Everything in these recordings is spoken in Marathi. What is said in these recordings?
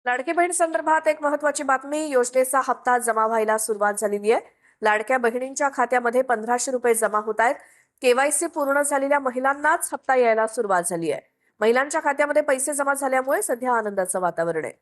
लाडकी बहीण संदर्भात एक महत्त्वाची बातमी. योजनेचा हप्ता जमा व्हायला सुरुवात झालेली आहे. लाडक्या बहिणींच्या खात्यामध्ये 1500 रुपये जमा होत आहेत. केवायसी पूर्ण झालेल्या महिलांनाच हप्ता यायला सुरुवात झाली आहे. महिलांच्या खात्यामध्ये पैसे जमा झाल्यामुळे सध्या आनंदाचं वातावरण आहे.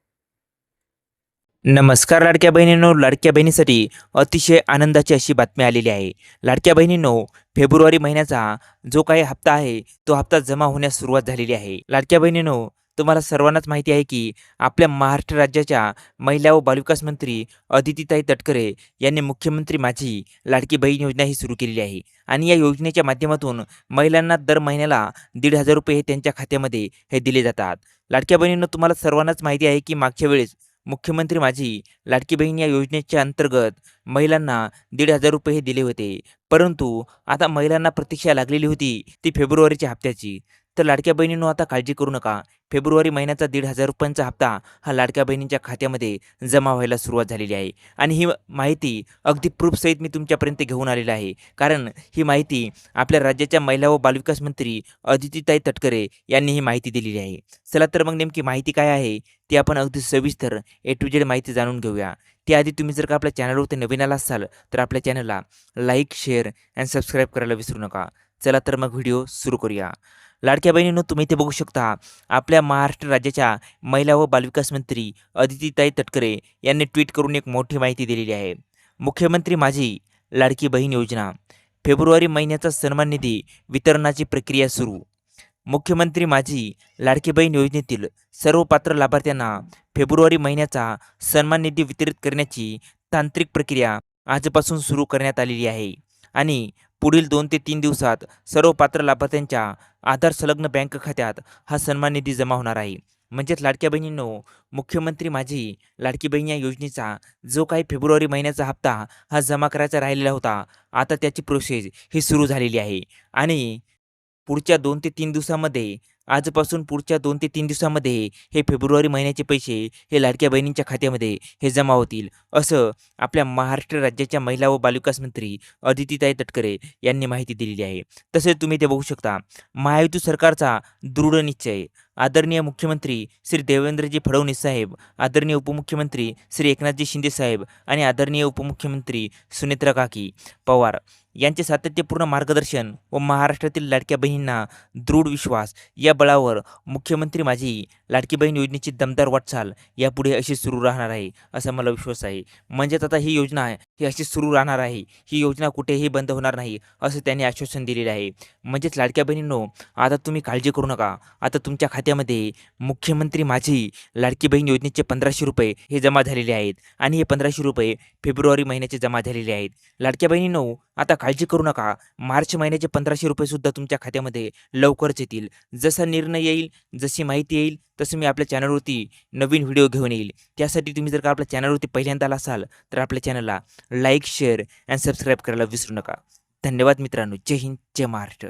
नमस्कार लाडक्या बहिणींनो, लाडक्या बहिणीसाठी अतिशय आनंदाची अशी बातमी आलेली आहे. लाडक्या बहिणींनो, फेब्रुवारी महिन्याचा जो काही हप्ता आहे तो हप्ता जमा होण्यास सुरुवात झालेली आहे. लाडक्या बहिणींनो, तुम्हाला सर्वांनाच माहिती आहे की आपल्या महाराष्ट्र राज्याच्या महिला व बालविकास मंत्री अदितीताई तटकरे यांनी मुख्यमंत्री माझी लाडकी बहीण योजना ही सुरू केलेली आहे. आणि या योजनेच्या माध्यमातून महिलांना दर महिन्याला 1,500 रुपये हे त्यांच्या खात्यामध्ये हे दिले जातात. लाडक्या बहिणींनो, तुम्हाला सर्वांनाच माहिती आहे की मागच्या वेळेस मुख्यमंत्री माझी लाडकी बहीण या योजनेच्या अंतर्गत महिलांना 1,500 रुपये हे दिले होते. परंतु आता महिलांना प्रतीक्षा लागलेली होती ती फेब्रुवारीच्या हप्त्याची. तर लाडक्या बहिणींनो, आता काळजी करू नका. फेब्रुवारी महिन्याचा 1,500 रुपयांचा हप्ता हा लाडक्या बहिणींच्या खात्यामध्ये जमा व्हायला सुरुवात झालेली आहे. आणि ही माहिती अगदी प्रूफसहित मी तुमच्यापर्यंत घेऊन आलेला आहे. कारण ही माहिती आपल्या राज्याच्या महिला व बालविकास मंत्री अदितीताई तटकरे यांनी ही माहिती दिलेली आहे. चला तर मग नेमकी माहिती काय आहे ती आपण अगदी सविस्तर ए टू झेड माहिती जाणून घेऊया. त्याआधी तुम्ही जर का आपल्या चॅनलवरती नवीन आला असाल तर आपल्या चॅनलला लाईक, शेअर आणि सबस्क्राईब करायला विसरू नका. चला तर मग व्हिडिओ सुरू करूया. लाडक्या बहिणींनो, तुम्ही इथे बघू शकता आपल्या महाराष्ट्र राज्याच्या महिला व बालविकास मंत्री अदितीताई तटकरे यांनी ट्विट करून एक मोठी माहिती दिलेली आहे. मुख्यमंत्री माझी लाडकी बहीण योजना, फेब्रुवारी महिन्याचा सन्मान निधी वितरणाची प्रक्रिया सुरू. मुख्यमंत्री माझी लाडकी बहीण योजनेतील सर्व पात्र लाभार्थ्यांना फेब्रुवारी महिन्याचा सन्मान निधी वितरित करण्याची तांत्रिक प्रक्रिया आजपासून सुरू करण्यात आलेली आहे. आणि पुढील 2 ते 3 दिवसात सर्व पात्र लाभार्थ्यांच्या आधार संलग्न बँक खात्यात हा सन्मान निधी जमा होणार आहे. म्हणजेच लाडक्या बहिणींनो, मुख्यमंत्री माझी लाडकी बहीण या योजनेचा जो काही फेब्रुवारी महिन्याचा हप्ता हा जमा करायचा राहिलेला होता, आता त्याची प्रोसेस ही सुरू झालेली आहे. आणि पुढच्या 2 ते 3 दिवसामध्ये आजपासून पुढच्या 2 ते 3 दिवसामध्ये हे फेब्रुवारी महिन्याचे पैसे हे लाडक्या बहिणींच्या खात्यामध्ये हे जमा होतील, असं आपल्या महाराष्ट्र राज्याच्या महिला व बालविकास मंत्री अदितीताई तटकरे यांनी माहिती दिलेली आहे. तसेच तुम्ही ते बघू शकता, महायुती सरकारचा दृढ निश्चय. आदरणीय मुख्यमंत्री श्री देवेंद्रजी फडणवीस साहेब, आदरणीय उपमुख्यमंत्री श्री एकनाथजी शिंदे साहेब आणि आदरणीय उपमुख्यमंत्री सुनेत्रा काकी पवार यांचे सातत्यपूर्ण मार्गदर्शन व महाराष्ट्रातील लाडक्या बहिणींना दृढ विश्वास या बळावर मुख्यमंत्री माझी लाडकी बहीण योजनेची दमदार वाटचाल यापुढे अशी सुरू राहणार आहे, असा मला विश्वास आहे. म्हणजेच आता ही योजना आहे ही अशी सुरू राहणार आहे. ही योजना कुठेही बंद होणार नाही, असं त्यांनी आश्वासन दिलेलं आहे. म्हणजेच लाडक्या बहिणींनो, आता तुम्ही काळजी करू नका. आता तुमच्या खात्यामध्ये मुख्यमंत्री माझी लाडकी बहीण योजनेचे 1500 रुपये हे जमा झालेले आहेत. आणि हे 1500 रुपये फेब्रुवारी महिन्याचे जमा झालेले आहेत. लाडक्या बहिणींनो, आता काळजी करू नका. मार्च महिन्याचे 1500 रुपये सुद्धा तुमच्या खात्यामध्ये लवकरच येतील. जसा निर्णय येईल, जशी माहिती येईल, तसं मी आपल्या चॅनलवरती नवीन व्हिडिओ घेऊन येईल. त्यासाठी तुम्ही जर का आपल्या चॅनलवरती पहिल्यांदा आला असाल तर आपल्या चॅनलला लाईक, शेअर आणि सबस्क्राईब करायला विसरू नका. धन्यवाद मित्रांनो. जय हिंद, जय महाराष्ट्र.